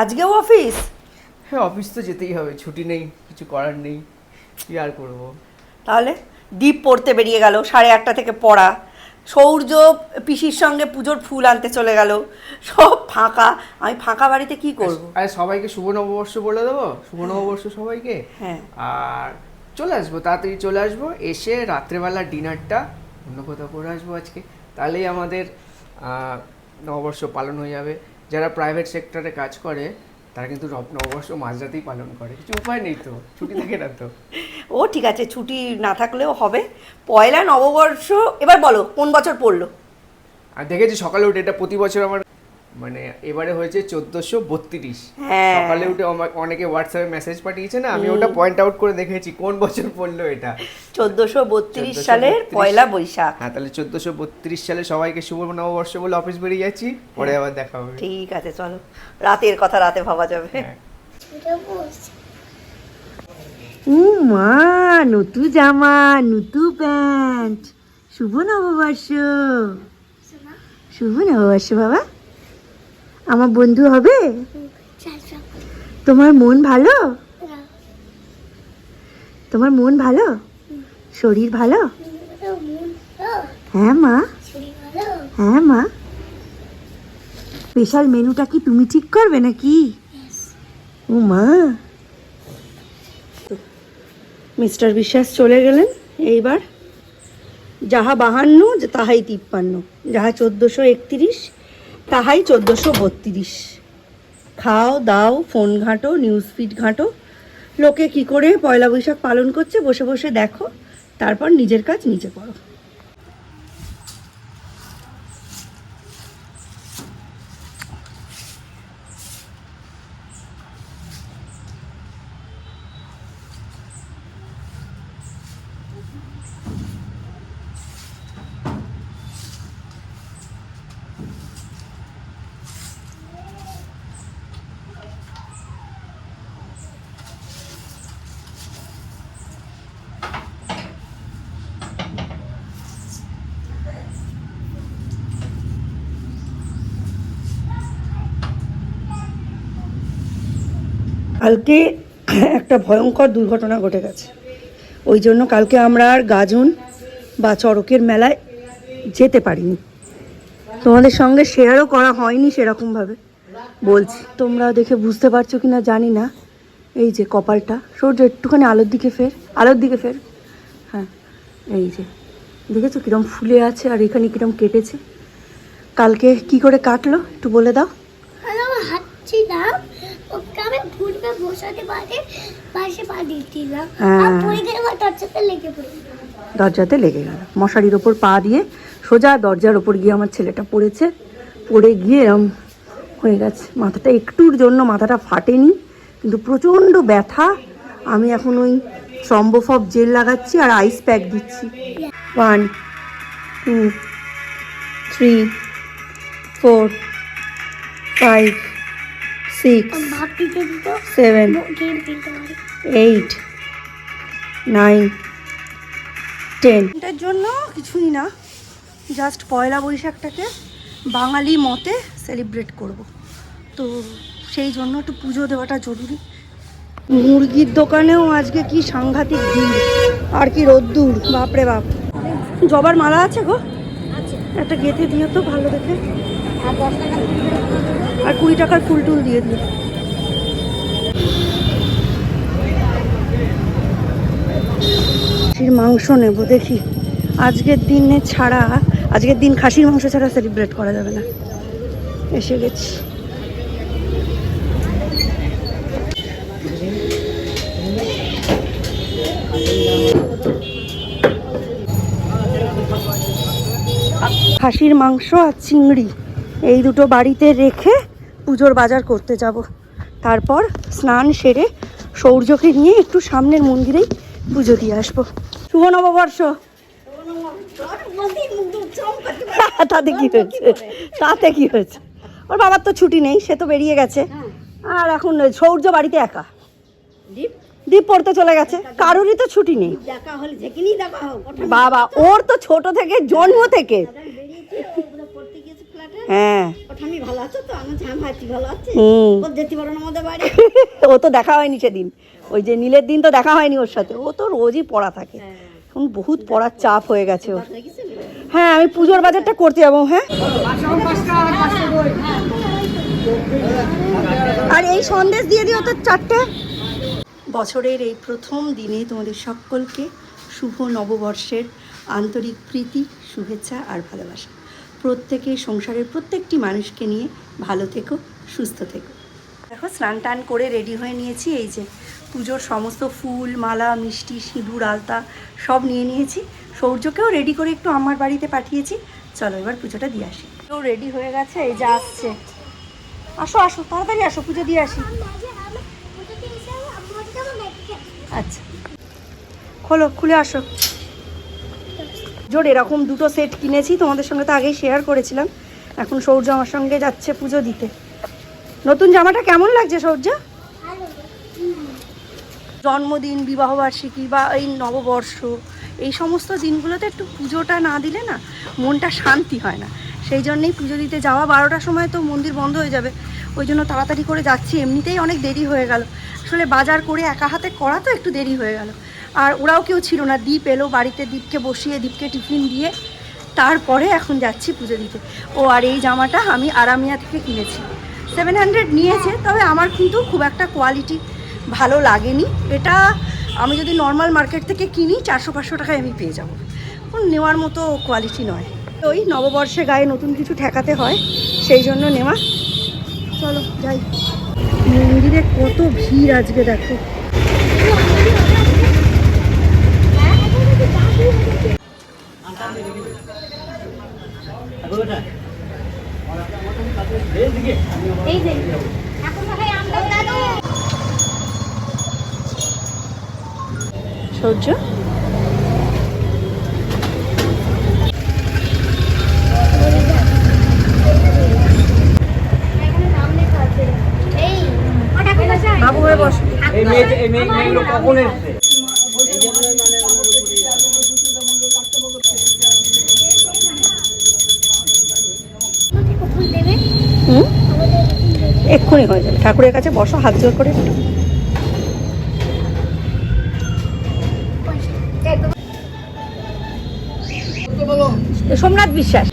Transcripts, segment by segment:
আজকেও অফিস? হ্যাঁ, অফিস তো যেতেই হবে, ছুটি নেই, কিছু করার নেই, কি আর করবো। তাহলে দীপ পড়তে বেরিয়ে গেল, 8:30 থেকে পড়া। সৌর্য পিসির সঙ্গে পুজোর ফুল আনতে চলে গেল, সব ফাঁকা। আমি ফাঁকা বাড়িতে কি করব? আরে সবাইকে শুভ নববর্ষ বলে দেবো, শুভ নববর্ষ সবাইকে। হ্যাঁ। আর চলে আসবো, তাড়াতাড়ি চলে আসবো, এসে রাত্রেবেলা ডিনারটা অন্য কোথাও করে আসবো আজকে। তাহলেই আমাদের নববর্ষ পালন হয়ে যাবে। যারা প্রাইভেট সেক্টরে কাজ করে তারা কিন্তু নববর্ষ মাঝরাতেই পালন করে, কিছু উপায় নেই তো, ছুটি থাকে না তো। ও ঠিক আছে, ছুটি না থাকলেও হবে। পয়লা নববর্ষ এবার বলো কোন বছর পড়লো? আর দেখেছি সকালে উঠে, এটা প্রতি বছর আমার, মানে এবারে হয়েছে 1432। হ্যাঁ। সকালে উঠে অনেকে হোয়াটসঅ্যাপে মেসেজ পাঠিয়েছে না, আমি ওটা পয়েন্ট আউট করে দেখেছি কোন বছর পড়লো এটা। 1432 সালের পয়লা বৈশাখ। হ্যাঁ, তাহলে 1432 সালে সবাইকে শুভ নববর্ষ বলে অফিস বেরিয়ে যাচ্ছি, পরে আবার দেখা হবে। ঠিক আছে, চলো, রাতের কথা রাতে ভাবা যাবে। হ্যাঁ। মা, নতুন জামা, নতুন প্যান্ট, শুভ নববর্ষ। শুভ নববর্ষ বাবা। আমার বন্ধু হবে? তোমার মন ভালো? তোমার মন ভালো? শরীর ভালো? হ্যাঁ মা। হ্যাঁ মা। স্পেশাল মেনুটা কি তুমি ঠিক করবে নাকি? ও মা। মিস্টার বিশ্বাস চলে গেলেন। এইবার যাহা 52 তাহাই 53, যাহা 1431 তাহাই 1432। খাও দাও, ফোন ঘাঁটো, নিউজ ফিড ঘাঁটো, লোকে কি করে পয়লা বৈশাখ পালন করছে বসে বসে দেখো, তারপর নিজের কাজ নিজে করো। কালকে একটা ভয়ঙ্কর দুর্ঘটনা ঘটে গেছে, ওই জন্য কালকে আমরা আর গাজন বা চড়কের মেলায় যেতে পারিনি। তোমাদের সঙ্গে শেয়ারও করা হয়নি সেরকমভাবে। বলছি, তোমরা দেখে বুঝতে পারছো কি না জানি না, এই যে কপালটা, সূর্য একটুখানি আলোর দিকে ফের, আলোর দিকে ফের। হ্যাঁ, এই যে দেখেছো কিরম ফুলে আছে, আর এখানে কিরম কেটেছে। কালকে কি করে কাটলো একটু বলে দাও। দরজাতে লেগে গেল, মশারির ওপর পা দিয়ে সোজা দরজার ওপর গিয়ে আমার ছেলেটা পড়েছে, পড়ে গিয়ে এরম হয়ে গেছে। মাথাটা একটুর জন্য মাথাটা ফাটেনি, কিন্তু প্রচণ্ড ব্যথা। আমি এখন ওই সম্বফব জেল লাগাচ্ছি আর আইস প্যাক দিচ্ছি। 1 2 3 4 5 6 7 8 9 10 এটার জন্য কিছুই না, জাস্ট পয়লা বৈশাখটাকে বাঙালি মতে সেলিব্রেট করব, তো সেই জন্য একটু পুজো দেওয়াটা জরুরি। মুরগির দোকানেও আজকে কি সাংঘাতিক ভিড়, আর কি রোদ্দুর, বাপরে বাপ। জবার মালা আছে গো, একটা গেঁথে দিও তো ভালো দেখে, আর 20 টাকার ফুল টুল দিয়ে দিও। খাসির মাংস নেব, দেখি আজকের দিনে ছাড়া, আজকের দিন খাসির মাংস ছাড়া সেলিব্রেট করা যাবে না। এসে গেছি। খাসির মাংস আর চিংড়ি এই দুটো বাড়িতে রেখে পুজোর বাজার করতে যাব, তারপর স্নান সেরে সৌর্যকে নিয়ে একটু সামনের মন্দিরেই পুজো দিয়ে আসবো। শুভ নববর্ষ। তাতে কি হয়েছে, তাতে কি হয়েছে, ওর বাবার তো ছুটি নেই, সে তো বেরিয়ে গেছে। আর এখন সৌর্য বাড়িতে একা, দীপ পড়তে চলে গেছে, কারোরই তো ছুটি নেই। বাবা, ওর তো ছোট থেকে, জন্ম থেকে। হ্যাঁ আমি ভালো আছো তো? আমার জান ভাই ভালো আছে? হুম ও যেতে পারো না আমাদের বাড়ি? ও তো দেখা হয়নি সেদিন, ওই যে নীলের দিন তো দেখা হয়নি ওর সাথে, ও তো রোজই পড়া থাকে, এখন বহুত পড়ার চাপ হয়ে গেছে ওর। হ্যাঁ আমি পুজোর বাজারটা করতে যাবো। হ্যাঁ আর এই সন্দেশ দিয়ে দিও তো 4টে। বছরের এই প্রথম দিনে তোমাদের সকলকে শুভ নববর্ষের আন্তরিক প্রীতি, শুভেচ্ছা আর ভালোবাসা। প্রত্যেকে সংসারের প্রত্যেকটি মানুষকে নিয়ে ভালো থেকো, সুস্থ থেকো। দেখো স্নান টান করে রেডি হয়ে নিয়েছি, এই যে পুজোর সমস্ত ফুল মালা মিষ্টি সিঁদুর আলতা সব নিয়ে নিয়েছি। সৌর্যকেও রেডি করে একটু আমার বাড়িতে পাঠিয়েছি। চলো এবার পুজোটা দিয়ে আসি। তো রেডি হয়ে গেছে, এই যে আসছে। আসো আসো তাড়াতাড়ি আসো, পুজো দিয়ে আসি। আচ্ছা খোলো, খুলে আসো। জোর এরকম 2টো সেট কিনেছি, তোমাদের সঙ্গে তো আগেই শেয়ার করেছিলাম। এখন সৌর্য আমার সঙ্গে যাচ্ছে পুজো দিতে। নতুন জামাটা কেমন লাগছে সৌর্য? জন্মদিন, বিবাহবার্ষিকী বা এই নববর্ষ, এই সমস্ত দিনগুলোতে একটু পুজোটা না দিলে না মনটা শান্তি হয় না। সেই জন্যেই পুজো দিতে যাওয়া। 12টার সময় তো মন্দির বন্ধ হয়ে যাবে, ওই জন্য তাড়াতাড়ি করে যাচ্ছি। এমনিতেই অনেক দেরি হয়ে গেল, আসলে বাজার করে একা হাতে করা তো একটু দেরি হয়ে গেল। আর ওরাও কেউ ছিল না, দীপ এলো বাড়িতে, দীপকে বসিয়ে দীপকে টিফিন দিয়ে তারপরে এখন যাচ্ছি পুজো দিতে। ও আর এই জামাটা আমি আরামিয়া থেকে কিনেছি, 700 নিয়েছে, তবে আমার কিন্তু খুব একটা কোয়ালিটি ভালো লাগেনি। এটা আমি যদি নর্মাল মার্কেট থেকে কিনি 400-500 টাকায় আমি পেয়ে যাবো, নেওয়ার মতো কোয়ালিটি নয়। ওই নববর্ষে গায়ে নতুন কিছু ঠেকাতে হয়, সেই জন্য নেওয়া। চলো যাই। মন্দিরে কত ভিড় আজকে দেখো। সহ্য বাবু হয়ে বস। এই মেয়েগুলো কখন এসছে? এক্ষুনি হয়ে যাবে, ঠাকুরের কাছে বসো হাত জোর করে। সোমনাথ বিশ্বাস।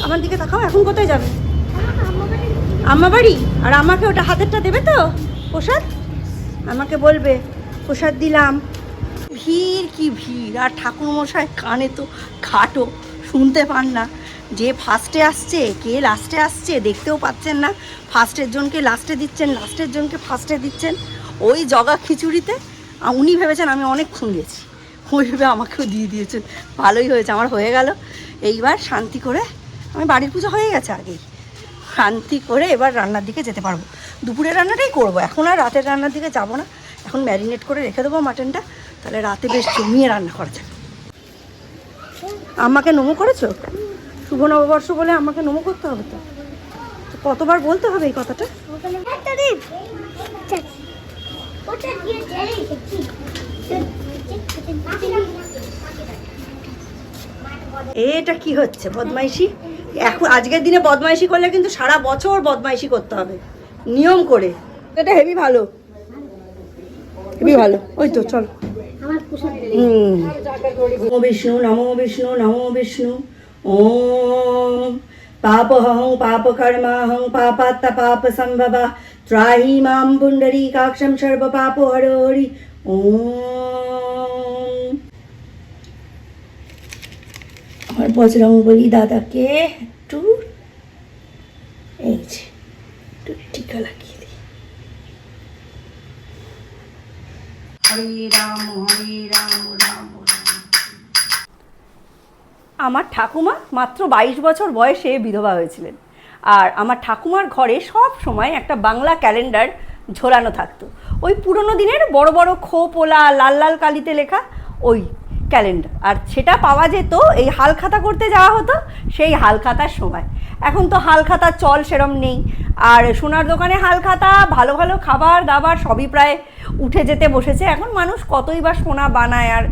আমার দিকে তাকাও, এখন কোথায় যাবে? আম্মা বাড়ি। আর আমাকে ওটা হাতেরটা দেবে তো প্রসাদ? আমাকে বলবে প্রসাদ দিলাম। ভিড় কি ভিড়, আর ঠাকুরমশাই কানে তো খাটো, শুনতে পান না। যে ফার্স্টে আসছে কে লাস্টে আসছে দেখতেও পাচ্ছেন না। ফার্স্টের জনকে লাস্টে দিচ্ছেন, লাস্টের জনকে ফার্স্টে দিচ্ছেন। ওই জগা খিচুড়িতে উনি ভেবেছেন আমি অনেকক্ষণ গেছি, ওই ভেবে আমাকেও দিয়ে দিয়েছেন। ভালোই হয়েছে, আমার হয়ে গেল। এইবার শান্তি করে, আমি বাড়ির পুজো হয়ে গেছে আগেই, শান্তি করে এবার রান্নার দিকে যেতে পারবো। দুপুরের রান্নাটাই করবো, এখন আর রাতের রান্নার দিকে যাব না। এখন ম্যারিনেট করে রেখে দেবো মাটনটা, তাহলে রাতে বেশ জমিয়ে রান্না করা যাবে। আমাকে নমো করেছো? শুভ নববর্ষ বলে আমাকে নমো করতে হবে তো, কতবার বলতে হবে এই কথাটা? এটা কি হচ্ছে বদমাইশি? এখন আজকের দিনে বদমাইশি করলে কিন্তু সারা বছর বদমাইশি করতে হবে নিয়ম করে। এটা হেভি ভালো, হেভি ভালো। ওই তো চল। নমো বিষ্ণু নমো বিষ্ণু নমো বিষ্ণু। ওম পাপহং পাপকর্মাহং পাপাত্তা পাপ সম্ভবা ত্রাহি মাম পুণ্ডরীকাক্ষং সর্ব পাপ হরি হরি। ওম। আমার বজরং বলি দাদাকে একটু এই যে একটু টিকা লাগিয়ে দিই। হরে রাম রাম রাম। আমার ঠাকুমা মাত্র 22 বছর বয়সে বিধবা হয়েছিলেন, আর আমার ঠাকুমার ঘরে সব সময় একটা বাংলা ক্যালেন্ডার ঝোলানো থাকতো। ওই পুরনো দিনের বড় বড় খোপ ওলা লাল লাল কালিতে লেখা ওই ক্যালেন্ডার, আর সেটা পাওয়া যেত এই হালখাতা করতে যাওয়া হতো সেই হালখাতার সময়। এখন তো হালখাতার চল সেরম নেই, আর সোনার দোকানে হালখাতা, ভালো ভালো খাবার দাবার সবই প্রায় উঠে যেতে বসেছে। এখন মানুষ কতই বা সোনা বানায় আর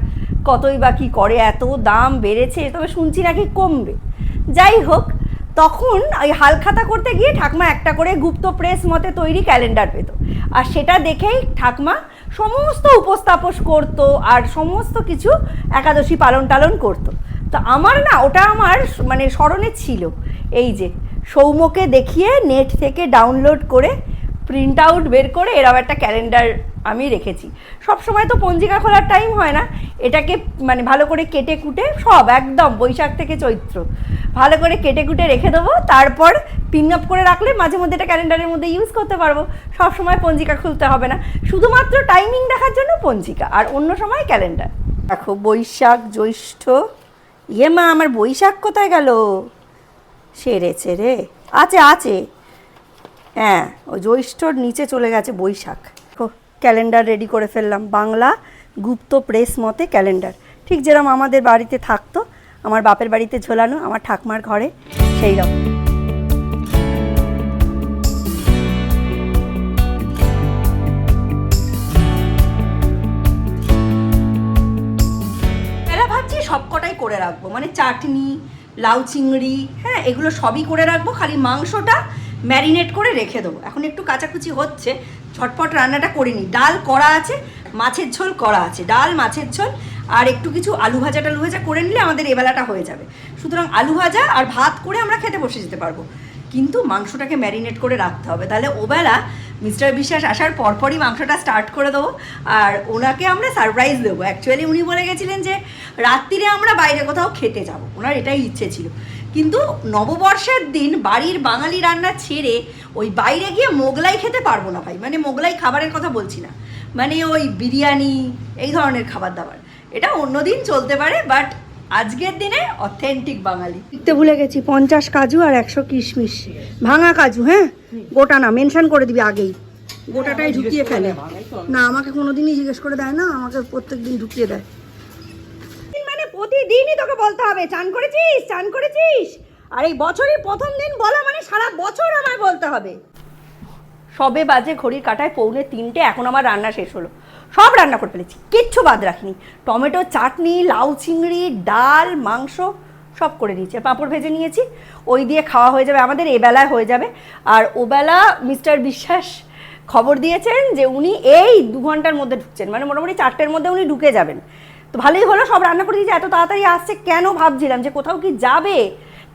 কতই বা কী করে, এত দাম বেড়েছে, তবে শুনছি নাকি কমবে। যাই হোক, তখন ওই হালখাতা করতে গিয়ে ঠাকমা একটা করে গুপ্ত প্রেস মতে তৈরি ক্যালেন্ডার পেত, আর সেটা দেখেই ঠাকমা সমস্ত উপস্থাপন করতো আর সমস্ত কিছু একাদশী পালন টালন করতো। তো আমার না ওটা আমার মানে স্মরণে ছিল, এই যে সৌম্যকে দেখিয়ে নেট থেকে ডাউনলোড করে প্রিন্ট আউট বের করে এরকম একটা ক্যালেন্ডার আমি রেখেছি। সব সময় তো পঞ্জিকা খোলার টাইম হয় না, এটাকে মানে ভালো করে কেটে কুটে সব একদম বৈশাখ থেকে চৈত্র ভালো করে কেটে কুটে রেখে দেবো, তারপর পিন আপ করে রাখলে মাঝে মধ্যে এটা ক্যালেন্ডারের মধ্যে ইউজ করতে পারবো। সব সময় পঞ্জিকা খুলতে হবে না, শুধুমাত্র টাইমিং দেখার জন্য পঞ্জিকা, আর অন্য সময় ক্যালেন্ডার। দেখো বৈশাখ জ্যৈষ্ঠ, ইয়ে মা আমার বৈশাখ কোথায় গেল, সেরেছে রে, আছে আছে, হ্যাঁ ওই জ্যৈষ্ঠর নিচে চলে গেছে বৈশাখ। ক্যালেন্ডার রেডি করে ফেললাম, বাংলা গুপ্ত প্রেস মতে ক্যালেন্ডার, ঠিক যেরকম আমাদের বাড়িতে থাকতো, আমার বাপের বাড়িতে ঝোলানো, আমার ঠাকমার ঘরে সেই রকম। এরা ভাবছি সবকটাই করে রাখবো, মানে চাটনি, লাউ চিংড়ি, হ্যাঁ এগুলো সবই করে রাখবো, খালি মাংসটা ম্যারিনেট করে রেখে দেবো। এখন একটু কাচাকুচি হচ্ছে, ঝটপট রান্নাটা করে নিই। ডাল করা আছে, মাছের ঝোল করা আছে, ডাল মাছের ঝোল আর একটু কিছু আলু ভাজা করে নিলে আমাদের এবেলাটা হয়ে যাবে। সুতরাং আলু ভাজা আর ভাত করে আমরা খেতে বসে যেতে পারবো, কিন্তু মাংসটাকে ম্যারিনেট করে রাখতে হবে, তাহলে ওবেলা মিস্টার বিশ্বাস আসার পরপরই মাংসটা স্টার্ট করে দেবো, আর ওনাকে আমরা সারপ্রাইজ দেবো। অ্যাকচুয়ালি উনি বলে গেছিলেন যে রাত্রিরে আমরা বাইরে কোথাও খেতে যাব, ওনার এটাই ইচ্ছে ছিল, কিন্তু নববর্ষের দিন বাড়ির বাঙালি রান্না ছেড়ে ওই বাইরে গিয়ে মোগলাই খেতে পারবো না ভাই, মানে মোগলাই খাবারের কথা বলছি না, মানে ওই বিরিয়ানি এই ধরনের খাবার দাবার, এটা অন্যদিন চলতে পারে, বাট আজকের দিনে অথেন্টিক বাঙালি। লিখতে ভুলে গেছি, 50 কাজু আর 100 কিশমিশ, ভাঙা কাজু, হ্যাঁ গোটা না, মেনশন করে দিবি আগেই, গোটাটাই ঢুকিয়ে ফেলে না, আমাকে কোনোদিনই জিজ্ঞেস করে দেয় না, আমাকে প্রত্যেক দিন ঢুকিয়ে দেয়, মানে প্রতিদিনই তোকে বলতে হবে চান করেছিস চান করেছিস, আর এই বছরের প্রথম দিন বলা মানে সারা বছর আমায় বলতে হবে। সবে বাজে ঘড়ির কাঁটায় 2:45, এখন আমার রান্না শেষ হলো, সব রান্না করে ফেলেছি, কিচ্ছু বাদ রাখিনি, টমেটো চাটনি, লাউ চিংড়ি, ডাল, মাংস সব করে নিয়েছি, পাঁপড় ভেজে নিয়েছি, ওই দিয়ে খাওয়া হয়ে যাবে আমাদের, এবেলায় হয়ে যাবে। আর ওবেলা মিস্টার বিশ্বাস খবর দিয়েছেন যে উনি এই 2 ঘন্টার মধ্যে ঢুকছেন, মানে মোটামুটি 4টের মধ্যে উনি ঢুকে যাবেন। তো ভালোই হলো, সব রান্না করে দিয়েছি, এত তাড়াতাড়ি আসছে কেন ভাবছিলাম যে কোথাও কি যাবে,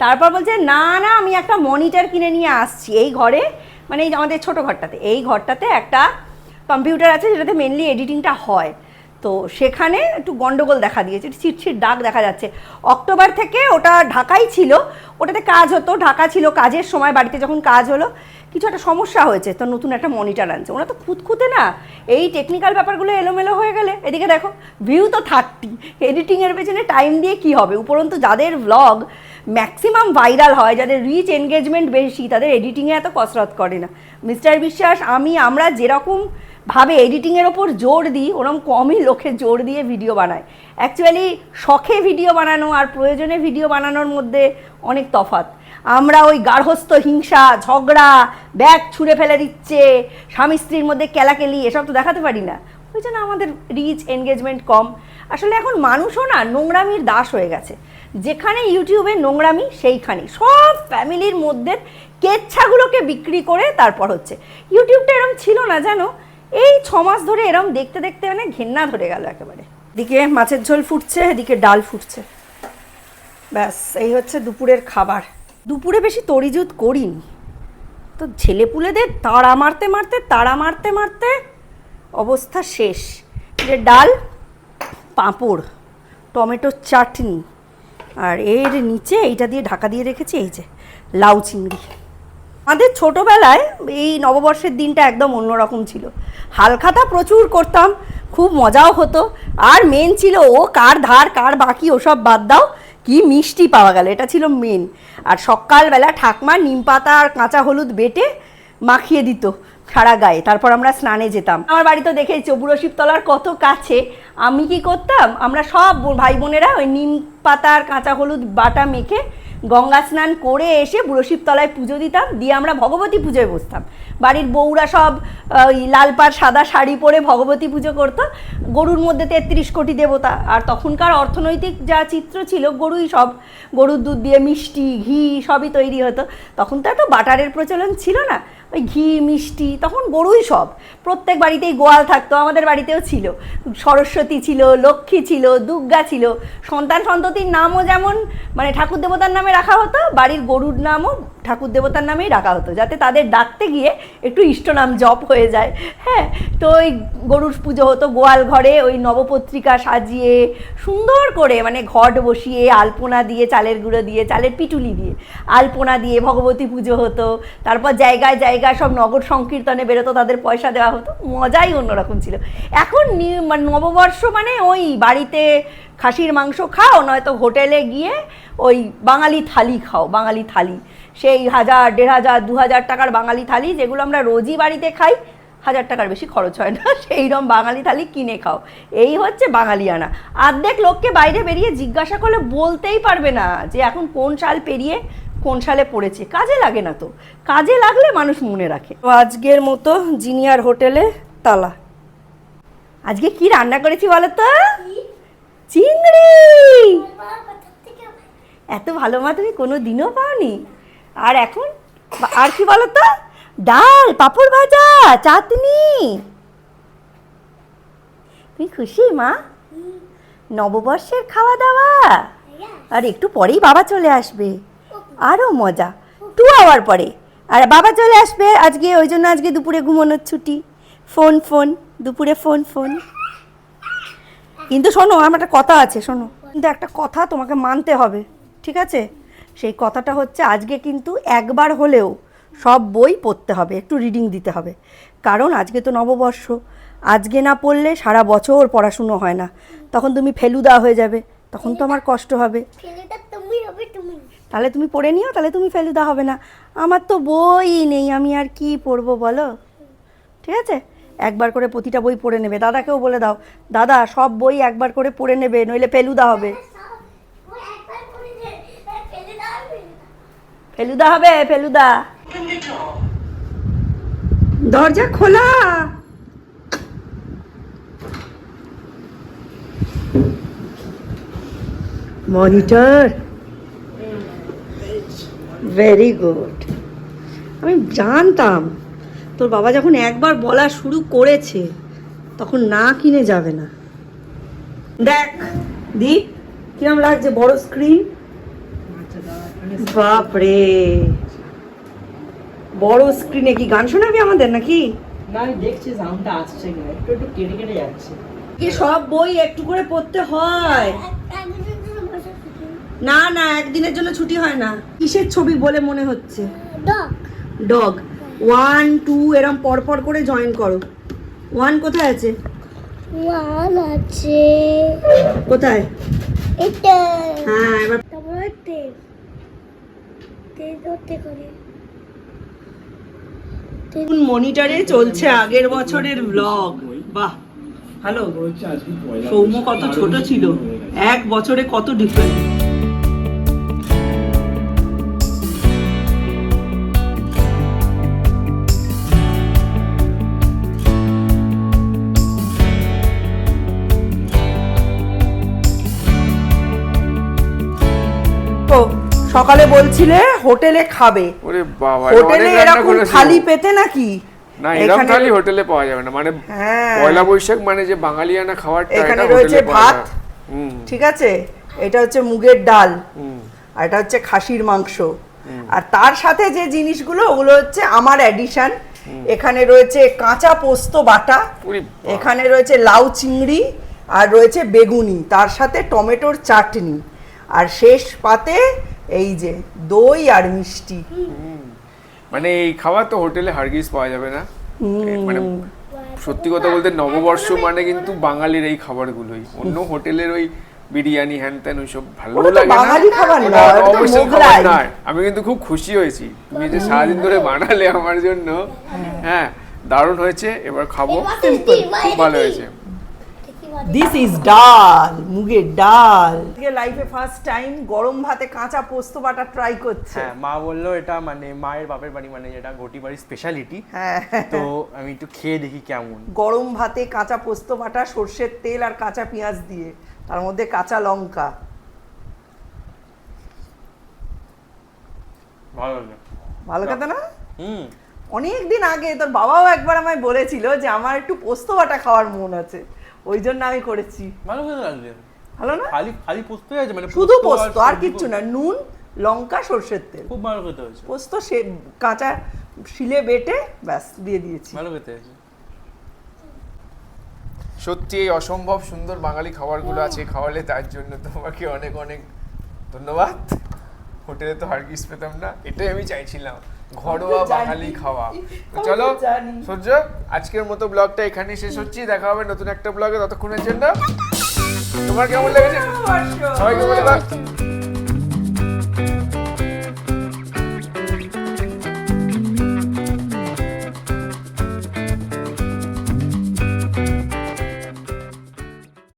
তারপর বলছে না না আমি একটা মনিটর কিনে নিয়ে আসছি, এই ঘরে মানে এই আমাদের ছোটো ঘরটাতে, এই ঘরটাতে একটা কম্পিউটার আছে যেটাতে মেনলি এডিটিংটা হয়, তো সেখানে একটু গন্ডগোল দেখা দিয়েছে, ছিটছিট দাগ দেখা যাচ্ছে। অক্টোবর থেকে ওটা ঢাকাই ছিল, ওটাতে কাজ হতো, ঢাকা ছিল, কাজের সময় বাড়িতে যখন কাজ হলো কিছু একটা সমস্যা হয়েছে, তো নতুন একটা মনিটর আনছে। ওরা তো খুঁতখুঁতে না, এই টেকনিক্যাল ব্যাপারগুলো এলোমেলো হয়ে গেলে, এদিকে দেখো ভিউ তো 30, এডিটিংয়ের পেছনে টাইম দিয়ে কি হবে, উপরন্তু যাদের ভ্লগ ম্যাক্সিমাম ভাইরাল হয়, যাদের রিচ এনগেজমেন্ট বেশি, তাদের এডিটিংয়ে এত কসরত করে না। মিস্টার বিশ্বাস আমরা যেরকম ভাবে এডিটিংয়ের ওপর জোর দিই, ওরকম কমই লোকে জোর দিয়ে ভিডিও বানায়। অ্যাকচুয়ালি শখে ভিডিও বানানো আর প্রয়োজনে ভিডিও বানানোর মধ্যে অনেক তফাৎ। আমরা ওই গার্হস্থ্য হিংসা, ঝগড়া, ব্যাগ ছুঁড়ে ফেলে দিচ্ছে, স্বামী স্ত্রীর মধ্যে কেলাকেলি, এসব তো দেখাতে পারি না, ওই জন্য আমাদের রিচ এনগেজমেন্ট কম। আসলে এখন মানুষও না নোংরামির দাস হয়ে গেছে, যেখানে ইউটিউবে নোংরামি সেইখানে সব ফ্যামিলির মধ্যে কেচ্ছাগুলোকে বিক্রি করে তারপর হচ্ছে। ইউটিউবটা এরম ছিল না জানো, এই 6 মাস ধরে এরম দেখতে দেখতে মানে ঘেন্না ধরে গেল একেবারে। এদিকে মাছের ঝোল ফুটছে, এদিকে ডাল ফুটছে, ব্যাস এই হচ্ছে দুপুরের খাবার। দুপুরে বেশি তড়িজুত করিনি, তো ছেলেপুলেদের তাড়া মারতে মারতে অবস্থা শেষ। যে ডাল, পাঁপড়, টমেটোর চাটনি, আর এর নিচে এইটা দিয়ে ঢাকা দিয়ে রেখেছি এই যে লাউ চিংড়ি। আমাদের ছোটোবেলায় এই নববর্ষের দিনটা একদম অন্যরকম ছিল, হালখাতা প্রচুর করতাম, খুব মজাও হতো, আর মেন ছিল ও কার ধার কার বাকি ওসব বাদ দাও, কি মিষ্টি পাওয়া গেল, এটা ছিল মেন। আর সকালবেলা ঠাকমা নিম পাতা আর কাঁচা হলুদ বেটে মাখিয়ে দিত সারা গায়ে, তারপর আমরা স্নানে যেতাম। আমার বাড়ি তো দেখেছো বুড়ো শিবতলার কত কাছে, আমি কি করতাম, আমরা সব ভাই বোনেরা ওই নিম পাতা আর কাঁচা হলুদ বাটা মেখে গঙ্গা স্নান করে এসে বুড়ো শিবতলায় পুজো দিতাম, দিয়ে আমরা ভগবতী পুজোয় বসতাম। বাড়ির বউরা সব ওই লাল পাড় সাদা শাড়ি পরে ভগবতী পুজো করতো। গরুর মধ্যে 33 কোটি দেবতা, আর তখনকার অর্থনৈতিক যা চিত্র ছিল, গরুই সব, গরুর দুধ দিয়ে মিষ্টি ঘি সবই তৈরি হতো। তখন তো এত বাটারের প্রচলন ছিল না, ওই ঘি মিষ্টি, তখন গরুই সব। প্রত্যেক বাড়িতেই গোয়াল থাকতো, আমাদের বাড়িতেও ছিল। সরস্বতী ছিল, লক্ষ্মী ছিল, দুর্গা ছিল। সন্তান সন্ততির নামও যেমন মানে ঠাকুর দেবতার নামে রাখা হতো, বাড়ির গরুর নামও ঠাকুর দেবতার নামেই রাখা হতো, যাতে তাদের ডাকতে গিয়ে একটু ইষ্টনাম জপ হয়ে যায়। হ্যাঁ, তো ওই গরুর পুজো হতো গোয়াল ঘরে, ওই নবপত্রিকা সাজিয়ে সুন্দর করে মানে ঘট বসিয়ে আলপনা দিয়ে, চালের গুঁড়ো দিয়ে, চালের পিটুলি দিয়ে আলপনা দিয়ে ভগবতী পুজো হতো। তারপর জায়গায় জায়গায় সব নগর সংকীর্তনে বেরোতো, তাদের পয়সা দেওয়া হতো, মজাই অন্যরকম ছিল। এখন মানে নববর্ষ মানে ওই বাড়িতে খাসির মাংস খাও, নয়তো হোটেলে গিয়ে ওই বাঙালি থালি খাও, বাঙালি থালি, সেই 1000, 1500, 2000 টাকার বাঙালি থালি, যেগুলো আমরা রোজই বাড়িতে খাই, 1000 টাকার বেশি খরচ হয় না, সেইরকম বাঙালি থালি কিনে খাও। এই হচ্ছে বাঙালিয়ানা। অর্ধেক লোককে বাইরে বেরিয়ে জিজ্ঞাসা করলে বলতেই পারবে না যে এখন কোন সাল পেরিয়ে কোন সালে পড়েছে। কাজে লাগে না তো, কাজে লাগলে মানুষ মনে রাখে। তো আজকের মতো জিনিয়ার হোটেলে তালা। আজকে কি রান্না করেছি বলো তো? চিংড়ি। এত ভালো মা তুমি কোনো দিনও পাওনি। আর এখন আর কি বলো তো? ডাল, পাঁপড় ভাজা, চাটনি। তুমি খুশি মা? নববর্ষের খাওয়া দাওয়া, আর একটু পরেই বাবা চলে আসবে, আরও মজা। 2 আওয়ার পরে আর বাবা চলে আসবে আজকে, ওই জন্য আজকে দুপুরে ঘুমানোর ছুটি। ফোন দুপুরে ফোন। কিন্তু শোনো, আমার একটা কথা আছে, শোনো, কিন্তু একটা কথা তোমাকে মানতে হবে, ঠিক আছে? সেই কথাটা হচ্ছে আজকে কিন্তু একবার হলেও সব বই পড়তে হবে, একটু রিডিং দিতে হবে। কারণ আজকে তো নববর্ষ, আজকে না পড়লে সারা বছর পড়াশুনো হয় না, তখন তুমি ফেলুদা হয়ে যাবে, তখন তো আমার কষ্ট হবে। তাহলে তুমি পড়ে নিও, তাহলে তুমি ফেলুদা হবে না। আমার তো বই নেই, আমি আর কি পড়বো বলো? ঠিক আছে, একবার করে প্রতিটা বই পড়ে নেবে। দাদাকেও বলে দাও, দাদা সব বই একবার করে পড়ে নেবে, নইলে ফেলুদা হবে। ফেলুদা হবে, ফেলুদা। দরজা খোলা। Monitor, very good. আমি জানতাম তোর বাবা যখন একবার বলা শুরু করেছে তখন না কিনে যাবে না। দেখ দীপ কিরম লাগছে, বড় স্ক্রিন। বাপরে, বড় স্ক্রিনে কি গান শোনাবি আমাদের নাকি? না, আমি দেখছি সাউন্ডটা আসছে কিনা, একটু কেটে যাচ্ছে। কি সব বই একটু করে পড়তে হয়? না না, একদিনের জন্য ছুটি হয় না। কিসের ছবি বলে মনে হচ্ছে? ডগ। 1, 2 এরম পরপর করে জয়েন করো। 1 কোথায় আছে? 1 আছে কোথায়? এটা। হ্যাঁ, এবার তারপরে তে করে মনিটরে চলছে আগের বছরের ব্লগ। বাহ, হ্যালো। সৌম্য কত ছোট ছিল, 1 বছরে কত ডিফারেন্স। সকালে বলছিলে হোটেলে খাবে, ওরে বাবা, হোটেলে অনেক রান্না এরকম করেছো। থালি পেতে নাকি? না, এরকম থালি হোটেলে পাওয়া যাবে না। মানে হ্যাঁ, পয়লা বৈশাখ মানে যে বাঙালিয়ানা খাবারটা, এখানে এটা রয়েছে হোটেলে পাওয়া ভাত, যায় না। ঠিক আছে, এটা হচ্ছে মুগের ডাল, আর এটা হচ্ছে খাসির মাংস, আর তার সাথে যে জিনিসগুলো ওগুলো হচ্ছে আমার অ্যাডিশন। এখানে রয়েছে কাঁচা পোস্ত বাটা, এখানে রয়েছে লাউ চিংড়ি, আর রয়েছে বেগুনি, তার সাথে টমেটোর চাটনি, আর শেষ পাতে এই যে দই আর মিষ্টি। মানে এই খাবার তো হোটেলে হারগিজ পাওয়া যাবে না। মানে সত্যি কথা বলতে নববর্ষ মানে কিন্তু বাঙালির এই খাবারগুলোই। অন্য হোটেলের ওই বিরিয়ানি হ্যান ত্যান ওইসব ভালো লাগে না, অবশ্যই খাবার নয়। আমি কিন্তু খুব খুশি হয়েছি, তুমি যে সারাদিন ধরে বানালে আমার জন্য। হ্যাঁ, দারুণ হয়েছে, এবার খাবো, খুব ভালো হয়েছে। দিস ইজ ডাল, মুগের ডাল। আজকে লাইফে ফার্স্ট টাইম গরম ভাতে কাঁচা পোস্ত বাটা ট্রাই করছে। হ্যাঁ, মা বললো এটা মানে মায়ের বাপের বাড়ি, মানে যেটা ঘটি বাড়ির স্পেশালিটি। হ্যাঁ, তো আমি একটু খেয়ে দেখি কেমন। গরম ভাতে কাঁচা পোস্ত বাটা, সর্ষের তেল আর কাঁচা পেঁয়াজ দিয়ে, তার মধ্যে কাঁচা লঙ্কা। ভালো লাগে। ভালো খেতে না? হুম। অনেক দিন আগে তোর বাবাও একবার আমায় বলেছিল যে আমার একটু পোস্ত বাটা খাওয়ার মন আছে, ওই জন্য আমি করেছি। ভালো খেতে লাগছে। ভালো না? খালি খালি পোস্ত আছে, মানে শুধু পোস্ত আর সবজি কিচ্ছু না, নুন লঙ্কা সর্ষের তেল। খুব ভালো খেতে হয়েছে। পোস্ত সে কাঁচা শিলে বেটে ব্যাস দিয়ে দিয়েছি। ভালো খেতে হয়েছে। সত্যি এই অসম্ভব সুন্দর বাঙালি খাবারগুলো আছে খাওয়ালে, তার জন্য তোমাকে অনেক অনেক ধন্যবাদ। হোটেলে তো হারগিস পেতাম না, এটাই আমি চাইছিলাম, ঘরোয়া বাঙালি খাওয়া। তো চলো সূর্য, আজকের মতো ব্লগটা এখানেই শেষ হচ্ছে। দেখা হবে নতুন একটা ব্লগে, ততক্ষণের জন্য তোমার কেমন লেগেছে সবাইকে বলে দাও।